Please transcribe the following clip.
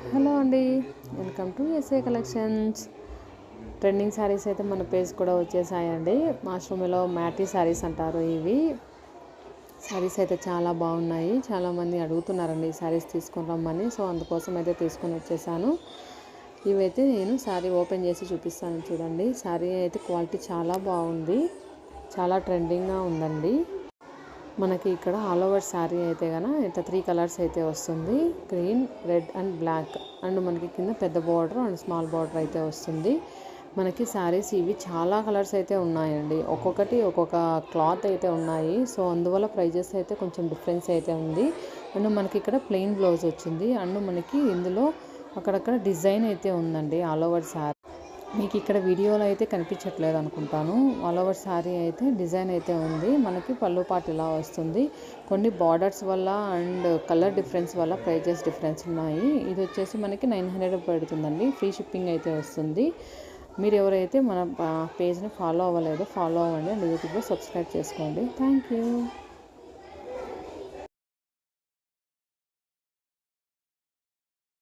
Hello అండి, welcome to SA collections. Trending saris అయితే మన పేజ్ కూడా వచ్చేసాయండి. మాస్ట్రోమిలో మ్యాటీ శారీస్ అంటారు. ఇవి శారీస్ అయితే చాలా బాగున్నాయి. చాలామంది అడుగుతున్నారండి ఈ శారీస్ తీసుకొని రమ్మని. సో అందుకోసం అయితే తీసుకొని వచ్చేసాను. ఇవైతే నేను శారీ ఓపెన్ చేసి చూపిస్తాను చూడండి. శారీ అయితే క్వాలిటీ చాలా బాగుంది, చాలా ట్రెండింగ్గా ఉందండి. మనకి ఇక్కడ ఆల్ ఓవర్ శారీ అయితే కనుక ఇట్లా 3 కలర్స్ అయితే వస్తుంది. Green, red and black. And మనకి కింద పెద్ద బార్డర్ అండ్ స్మాల్ బార్డర్ అయితే వస్తుంది. మనకి శారీస్ ఇవి చాలా కలర్స్ అయితే ఉన్నాయండి. ఒక్కొక్కటి ఒక్కొక్క క్లాత్ అయితే ఉన్నాయి. సో అందువల్ల ప్రైజెస్ అయితే కొంచెం డిఫరెన్స్ అయితే ఉంది. అండ్ మనకి ఇక్కడ ప్లెయిన్ బ్లౌజ్ వచ్చింది. అండ్ మనకి ఇందులో అక్కడక్కడ డిజైన్ అయితే ఉందండి. ఆల్ ఓవర్ శారీ మీకు ఇక్కడ వీడియోలో అయితే కనిపించట్లేదు అనుకుంటాను. ఆల్ ఓవర్ శారీ అయితే డిజైన్ అయితే ఉంది. మనకి పళ్ళు పాటు ఇలా వస్తుంది. కొన్ని బార్డర్స్ వల్ల అండ్ కలర్ డిఫరెన్స్ వల్ల ప్రైజెస్ డిఫరెన్స్ ఉన్నాయి. ఇది వచ్చేసి మనకి 900 పడుతుందండి. ఫ్రీ షిప్పింగ్ అయితే వస్తుంది. మీరు ఎవరైతే మన పేజ్ని ఫాలో అవ్వలేదో ఫాలో అవ్వండి అండ్ యూట్యూబ్లో సబ్స్క్రైబ్ చేసుకోండి. Thank you.